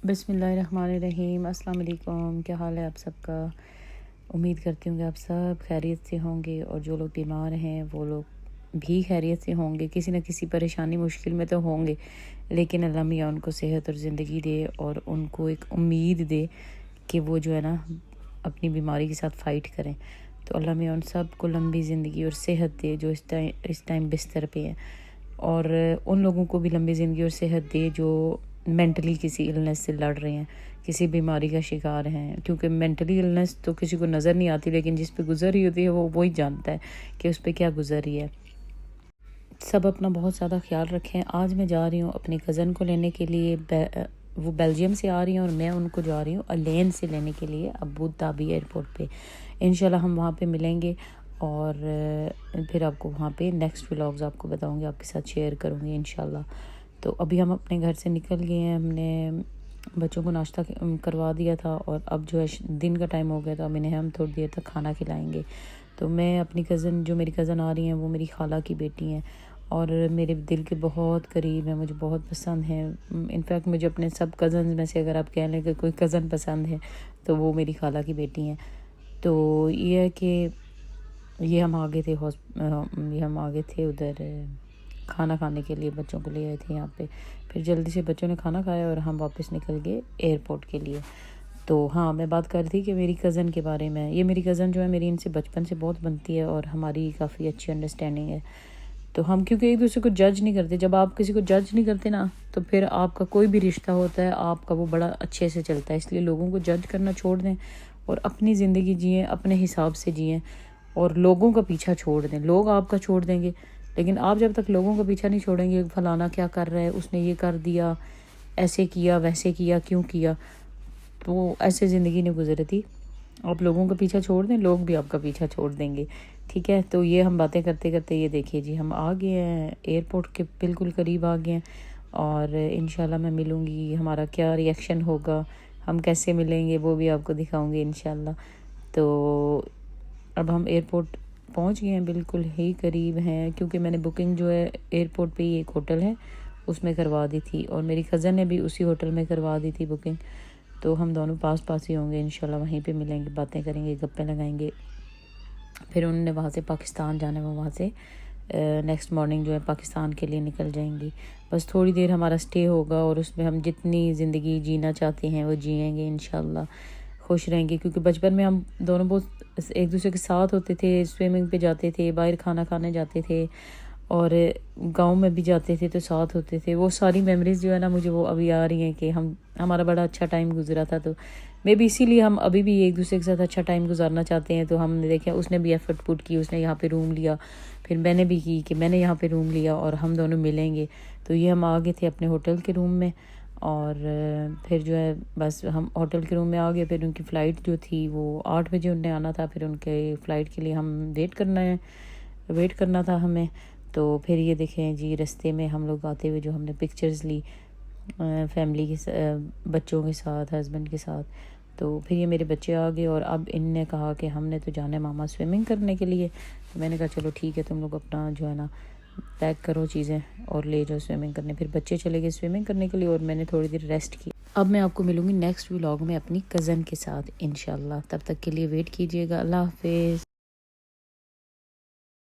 بسم اللہ الرحمن الرحیم۔ السلام علیکم، کیا حال ہے آپ سب کا؟ امید کرتی ہوں کہ آپ سب خیریت سے ہوں گے، اور جو لوگ بیمار ہیں وہ لوگ بھی خیریت سے ہوں گے۔ کسی نہ کسی پریشانی مشکل میں تو ہوں گے، لیکن اللہ میاں ان کو صحت اور زندگی دے، اور ان کو ایک امید دے کہ وہ جو ہے نا اپنی بیماری کے ساتھ فائٹ کریں۔ تو اللہ میاں ان سب کو لمبی زندگی اور صحت دے جو اس ٹائم بستر پہ ہیں، اور ان لوگوں کو بھی لمبی زندگی اور صحت دے جو مینٹلی کسی النس سے لڑ رہے ہیں، کسی بیماری کا شکار ہیں، کیونکہ مینٹلی النس تو کسی کو نظر نہیں آتی، لیکن جس پہ گزر رہی ہوتی ہے وہ وہی جانتا ہے کہ اس پہ کیا گزر رہی ہے۔ سب اپنا بہت زیادہ خیال رکھیں۔ آج میں جا رہی ہوں اپنی کزن کو لینے کے لیے، وہ بیلجیم سے آ رہی ہیں اور میں ان کو جا رہی ہوں الین سے لینے کے لیے ابو دھابی ایئرپورٹ پہ۔ انشاءاللہ ہم وہاں پہ ملیں گے، اور پھر آپ کو وہاں پہ نیکسٹ ولاگز آپ کو بتاؤں گی، آپ کے ساتھ شیئر کروں گی انشاءاللہ۔ تو ابھی ہم اپنے گھر سے نکل گئے ہیں، ہم نے بچوں کو ناشتہ کروا دیا تھا، اور اب جو ہے دن کا ٹائم ہو گیا تھا، اب انہیں ہم تھوڑی دیر تک کھانا کھلائیں گے۔ تو میں اپنی کزن، جو میری کزن آ رہی ہیں وہ میری خالہ کی بیٹی ہیں، اور میرے دل کے بہت قریب ہیں، مجھے بہت پسند ہیں۔ انفیکٹ مجھے اپنے سب کزنز میں سے اگر آپ کہہ لیں کہ کوئی کزن پسند ہے تو وہ میری خالہ کی بیٹی ہیں۔ تو یہ ہے کہ یہ ہم آگے تھے ادھر کھانا کھانے کے لیے، بچوں کو لے آئے تھے یہاں پہ۔ پھر جلدی سے بچوں نے کھانا کھایا اور ہم واپس نکل گئے ایئرپورٹ کے لیے۔ تو ہاں، میں بات کر رہی تھی کہ میری کزن کے بارے میں، یہ میری کزن جو ہے میری ان سے بچپن سے بہت بنتی ہے، اور ہماری کافی اچھی انڈرسٹینڈنگ ہے۔ تو ہم کیونکہ ایک دوسرے کو جج نہیں کرتے، جب آپ کسی کو جج نہیں کرتے نا تو پھر آپ کا کوئی بھی رشتہ ہوتا ہے آپ کا وہ بڑا اچھے سے چلتا ہے۔ اس لیے لوگوں کو جج کرنا چھوڑ دیں اور اپنی زندگی جئیں، اپنے حساب سے جئیں، اور لوگوں کا پیچھا چھوڑ دیں۔ لوگ آپ کا چھوڑ دیں گے، لیکن آپ جب تک لوگوں کا پیچھا نہیں چھوڑیں گے، فلانا کیا کر رہا ہے، اس نے یہ کر دیا، ایسے کیا، ویسے کیا، کیوں کیا، تو ایسے زندگی نہیں گزرتی۔ آپ لوگوں کا پیچھا چھوڑ دیں، لوگ بھی آپ کا پیچھا چھوڑ دیں گے، ٹھیک ہے؟ تو یہ ہم باتیں کرتے کرتے یہ دیکھیے جی ہم آ گئے ہیں، ایئرپورٹ کے بالکل قریب آ گئے ہیں، اور انشاءاللہ میں ملوں گی، ہمارا کیا ری ایکشن ہوگا، ہم کیسے ملیں گے وہ بھی آپ کو دکھاؤں گی انشاءاللہ۔ تو اب ہم ایئرپورٹ پہنچ گئے ہیں، بالکل ہی قریب ہیں، کیونکہ میں نے بکنگ جو ہے ایئرپورٹ پہ ہی ایک ہوٹل ہے اس میں کروا دی تھی، اور میری کزن نے بھی اسی ہوٹل میں کروا دی تھی بکنگ۔ تو ہم دونوں پاس پاس ہی ہوں گے انشاءاللہ، وہیں پہ ملیں گے، باتیں کریں گے، گپیں لگائیں گے۔ پھر انہوں نے وہاں سے پاکستان جانا ہے، وہاں سے نیکسٹ مارننگ جو ہے پاکستان کے لیے نکل جائیں گی۔ بس تھوڑی دیر ہمارا سٹے ہوگا، اور اس میں ہم جتنی زندگی جینا چاہتے ہیں وہ جئیں گے انشاءاللہ، خوش رہیں گے۔ کیونکہ بچپن میں ہم دونوں بہت ایک دوسرے کے ساتھ ہوتے تھے، سوئمنگ پہ جاتے تھے، باہر کھانا کھانے جاتے تھے، اور گاؤں میں بھی جاتے تھے تو ساتھ ہوتے تھے۔ وہ ساری میموریز جو ہے نا مجھے وہ ابھی آ رہی ہیں کہ ہمارا بڑا اچھا ٹائم گزرا تھا۔ تو میں بھی اسی لیے ہم ابھی بھی ایک دوسرے کے ساتھ اچھا ٹائم گزارنا چاہتے ہیں۔ تو ہم نے دیکھا اس نے بھی ایفرٹ پٹ کی، اس نے یہاں پہ روم لیا، پھر میں نے بھی کی کہ میں نے یہاں پہ روم لیا، اور ہم دونوں ملیں گے۔ تو یہ ہم آ گئے تھے اپنے ہوٹل کے روم میں، اور پھر جو ہے بس ہم ہوٹل کے روم میں آ گئے۔ پھر ان کی فلائٹ جو تھی وہ 8 بجے انہیں آنا تھا، پھر ان کے فلائٹ کے لیے ہم ویٹ کرنا تھا ہمیں۔ تو پھر یہ دیکھیں جی رستے میں ہم لوگ آتے ہوئے جو ہم نے پکچرز لی فیملی کے بچوں کے ساتھ، ہسبینڈ کے ساتھ۔ تو پھر یہ میرے بچے آ گئے، اور اب ان نے کہا کہ ہم نے تو جانا ہے ماما سوئمنگ کرنے کے لیے۔ تو میں نے کہا چلو ٹھیک ہے، تم لوگ اپنا جو ہے نا پیک کرو چیزیں اور لے جاؤ سوئمنگ کرنے۔ پھر بچے چلے گئے سوئمنگ کرنے کے لیے، اور میں نے تھوڑی دیر ریسٹ کی۔ اب میں آپ کو ملوں گی نیکسٹ ولاگ میں اپنی کزن کے ساتھ انشاءاللہ، تب تک کے لیے ویٹ کیجیے گا۔ اللہ حافظ۔